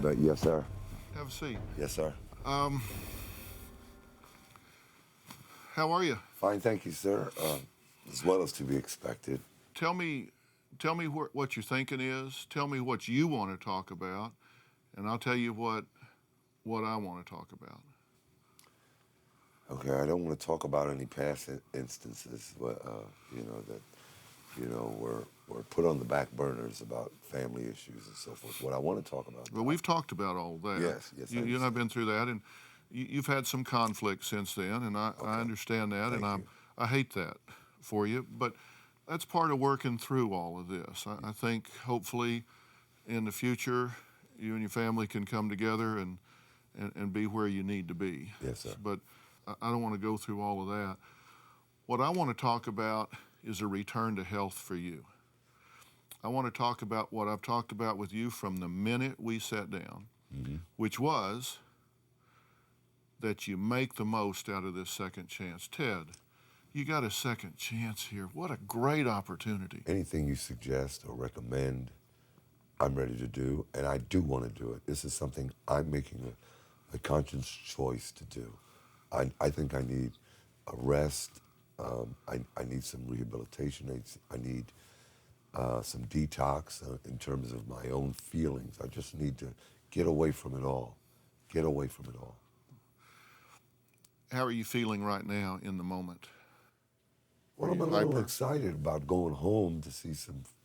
But yes, sir. Have a seat. Yes, sir. How are you? Fine, thank you, sir. As well as to be expected. Tell me what your thinking is. Tell me what you want to talk about, and I'll tell you what I want to talk about. Okay, I don't want to talk about any past instances, but were put on the back burners about family issues and so forth. What I want to talk about. Well, we've talked about all that. Yes. You and I've been through that, and you've had some conflict since then, and I understand that, I hate that for you, but that's part of working through all of this. I think hopefully in the future you and your family can come together and be where you need to be. Yes, sir. But I don't want to go through all of that. What I want to talk about is a return to health for you. I want to talk about what I've talked about with you from the minute we sat down, which was that you make the most out of this second chance. Ted, you got a second chance here. What a great opportunity. Anything you suggest or recommend, I'm ready to do, and I do want to do it. This is something I'm making a conscious choice to do. I think I need a rest. I need some rehabilitation. I need some detox in terms of my own feelings. I just need to get away from it all. Get away from it all. How are you feeling right now in the moment? Well, I'm a little excited about going home to see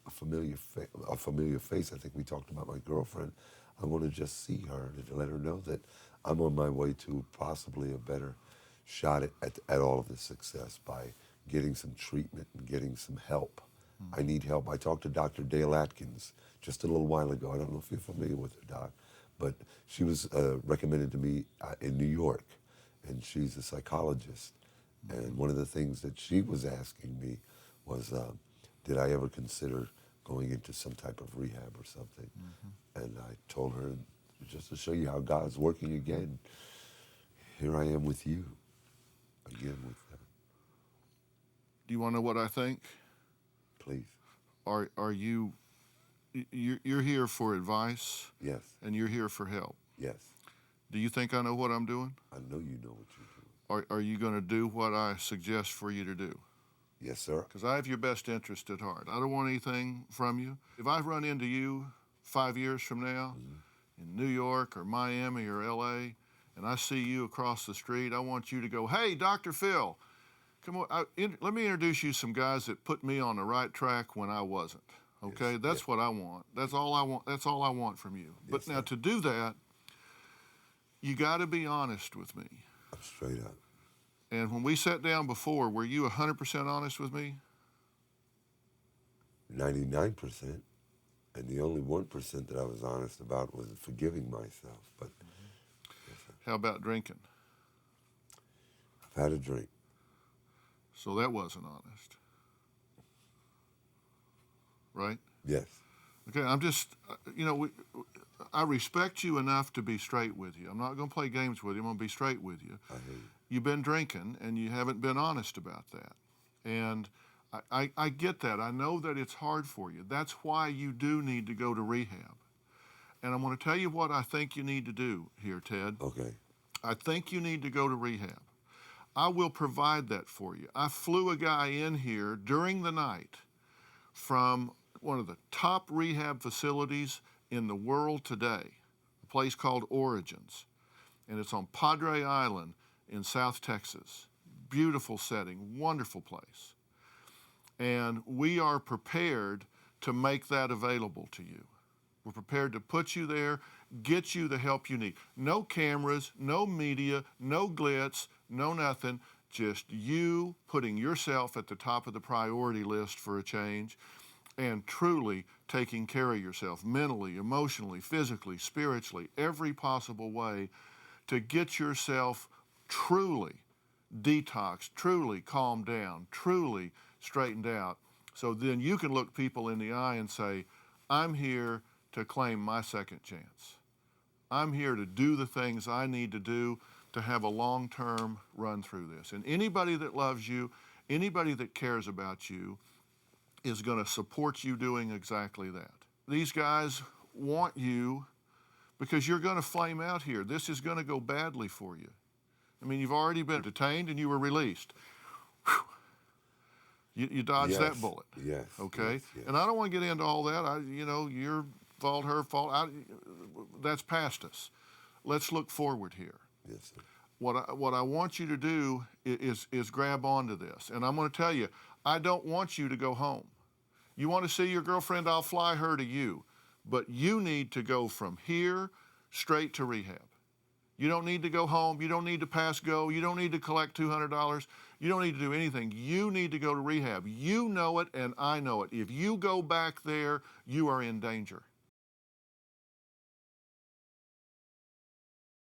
a familiar face. I think we talked about my girlfriend. I want to just see her and to let her know that I'm on my way to possibly a better shot at all of this success by getting some treatment and getting some help. I need help. I talked to Dr. Dale Atkins just a little while ago. I don't know if you're familiar with her, Doc, but she was recommended to me in New York, and she's a psychologist. And one of the things that she was asking me was, did I ever consider going into some type of rehab or something? And I told her, just to show you how God's working again, here I am with you, again with them. Do you want to know what I think? Please. Are you're here for advice? Yes. And you're here for help? Yes. Do you think I know what I'm doing? I know you know what you're doing. Are you going to do what I suggest for you to do? Yes, sir. Because I have your best interest at heart. I don't want anything from you. If I run into you 5 years from now in New York or Miami or LA, and I see you across the street, I want you to go, "Hey, Dr. Phil, come on, let me introduce you some guys that put me on the right track when I wasn't." Okay, yes. That's what I want. That's all I want. That's all I want from you. But now, to do that, you got to be honest with me. I'm straight up. And when we sat down before, were you 100% honest with me? 99%. And the only 1% that I was honest about was forgiving myself. But yes, how about drinking? I've had a drink. So that wasn't honest, right? Yes. Okay, I'm just, I respect you enough to be straight with you. I'm not going to play games with you. I'm going to be straight with you. I hear you. You've been drinking, and you haven't been honest about that. And I get that. I know that it's hard for you. That's why you do need to go to rehab. And I'm going to tell you what I think you need to do here, Ted. Okay. I think you need to go to rehab. I will provide that for you. I flew a guy in here during the night from one of the top rehab facilities in the world today, a place called Origins. And it's on Padre Island in South Texas. Beautiful setting, wonderful place. And we are prepared to make that available to you. We're prepared to put you there, get you the help you need. No cameras, no media, no glitz, no nothing. Just you putting yourself at the top of the priority list for a change and truly taking care of yourself mentally, emotionally, physically, spiritually, every possible way to get yourself truly detoxed, truly calmed down, truly straightened out. So then you can look people in the eye and say, I'm here to claim my second chance. I'm here to do the things I need to do to have a long-term run through this. And anybody that loves you, anybody that cares about you is going to support you doing exactly that. These guys want you because you're going to flame out here. This is going to go badly for you. I mean, you've already been detained and you were released. You dodged Yes. that bullet. Yes. Okay? Yes, yes. And I don't want to get into all that. Your fault, her fault. That's past us. Let's look forward here. Yes, sir. What I want you to do is grab onto this. And I'm going to tell you, I don't want you to go home. You want to see your girlfriend, I'll fly her to you. But you need to go from here straight to rehab. You don't need to go home. You don't need to pass go. You don't need to collect $200. You don't need to do anything. You need to go to rehab. You know it and I know it. If you go back there, you are in danger.